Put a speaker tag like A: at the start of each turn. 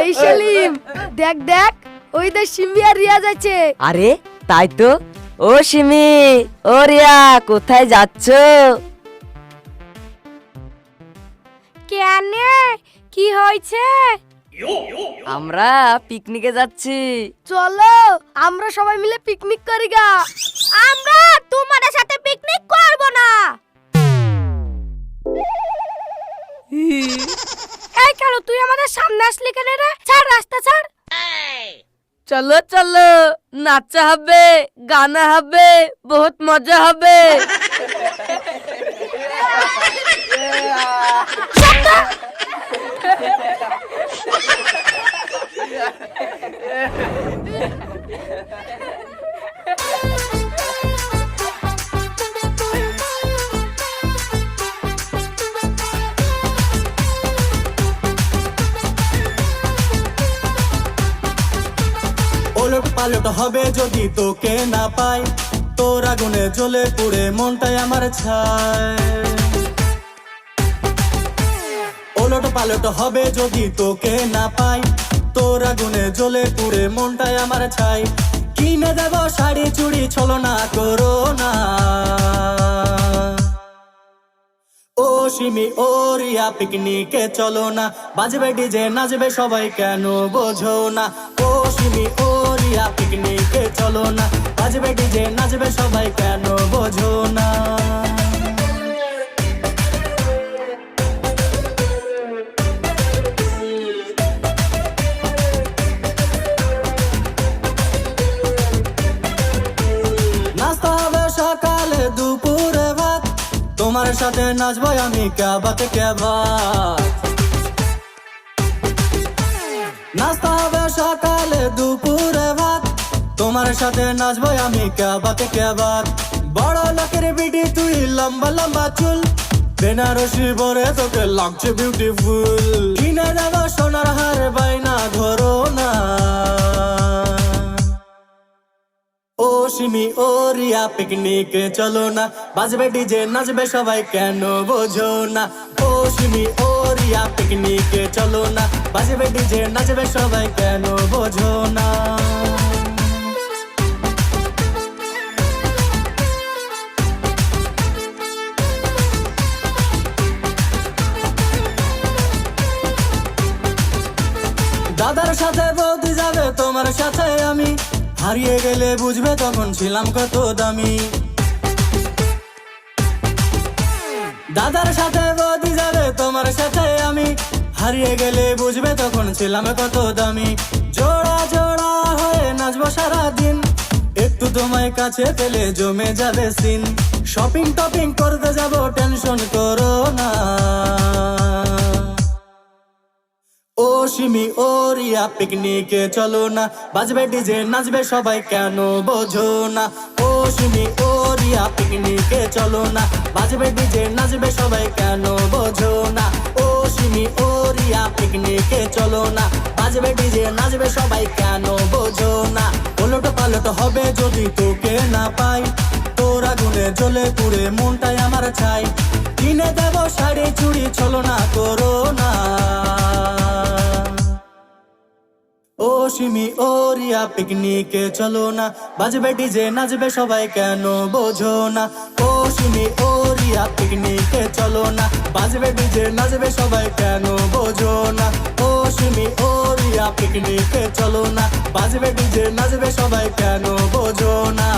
A: এই সেলিম, দেখ দেখ, ওই দে সিমি আর রিয়া যাচ্ছে।
B: আরে তাই তো। ও সিমি, ও রিয়া, কোথায় যাচ্ছ?
A: কেন, কি হয়েছে?
B: আমরা পিকনিকে যাচ্ছি।
A: চলো আমরা সবাই মিলে পিকনিক করি গা। আমরা তোমাদের সাথে পিকনিক করব না। এই কেন তুই আমাদের সামনে আসলি কেন রে? ছাড় রাস্তা ছাড়।
B: চলো চলো, নাচা হবে, গানা হবে, বহুত মজা হবে।
C: ওলট পালট হবে যদি তোকে না পাই, তোর আগুনে জ্বলে পুড়ে মনটাই আমার ছাই। ওলট পালট হবে যদি তোকে না পাই, তোর আগুনে জ্বলে পুড়ে মনটাই আমার ছাই। কিনে দেব শাড়ি চুড়ি, ছলো না করো না। ও সিমি ও রিয়া, পিকনিকে চলো না। বাজবে ডিজে, নাচবে সবাই, কেন বোঝো না? ও সিমি ও রিয়া, পিকনিকে চলো না। বাজবে ডিজে, নাচবে সবাই, কেন বোঝো না? নাস্তা হবে সকালে দুপুরে ভাত, তোমার সাথে নাচবো আমি, ক্যা বাত ক্যা বাত। নাস্তা হবে সকালে দুপুরে ভাত, তোমার সাথে নাচবো আমি, ক্যা বাত ক্যা বাত। বড় লোকের বিটি তুই, লম্বা লম্বা চুল, বেনারসি বরে তোকে লাগছে বিউটিফুল। কিনে দেব সোনার হার, বাইনা ধরো না। ও সিমি ও রিয়া, পিকনিকে চলো না। বাজবে ডিজে, নাচবে সবাই, কেন বোঝো না? ও সিমি ও রিয়া, পিকনিকে চলো না। বাজবে ডিজে, নাচবে সবাই, কেন বোঝো না? দাদার সাথে বৌদি যাবে, তোমার সাথে আমি। হারিয়ে গেলে বুঝবে তখন ছিলাম কত দামি। দাদার সাথে বৌদি যাবে, তোমার সাথে আমি। হারিয়ে গেলে বুঝবে তখন ছিলাম কত দামি। জোড়া জোড়া হয়ে নাচবো সারাদিন, একটু তোমায় কাছে পেলে জমে যাবে সিন। শপিং টপিং করতে যাবো, টেনশন করো না। ও সিমি ও রিয়া, পিকনিকে চলো না। বাজবে ডিজে, নাচবে সবাই, কেন বোঝো না? ও সিমি ও রিয়া, পিকনিকে চলো না। বাজবে ডিজে, নাচবে সবাই, কেন বোঝো না? ও সিমি ও রিয়া, পিকনিকে চলো না। বাজবে ডিজে, নাচবে সবাই, কেন বোঝো না? ওলট পালট হবে যদি তোকে না পাই, তোর আগুনে জ্বলে পুড়ে মনটাই আমার ছাই। কিনে দেব শাড়ি চুড়ি, ছলো না করো না। ও সিমি ও রিয়া, পিকনিকে চলো না। বাজবে ডিজে, নাচবে সবাই, কেন বোঝো না? ও সিমি ও রিয়া, পিকনিকে চলো না। বাজবে ডিজে, নাচবে সবাই, কেন বোঝো না? ও সিমি ও রিয়া, পিকনিকে চলো না। বাজবে ডিজে, নাচবে সবাই, কেন বোঝো না?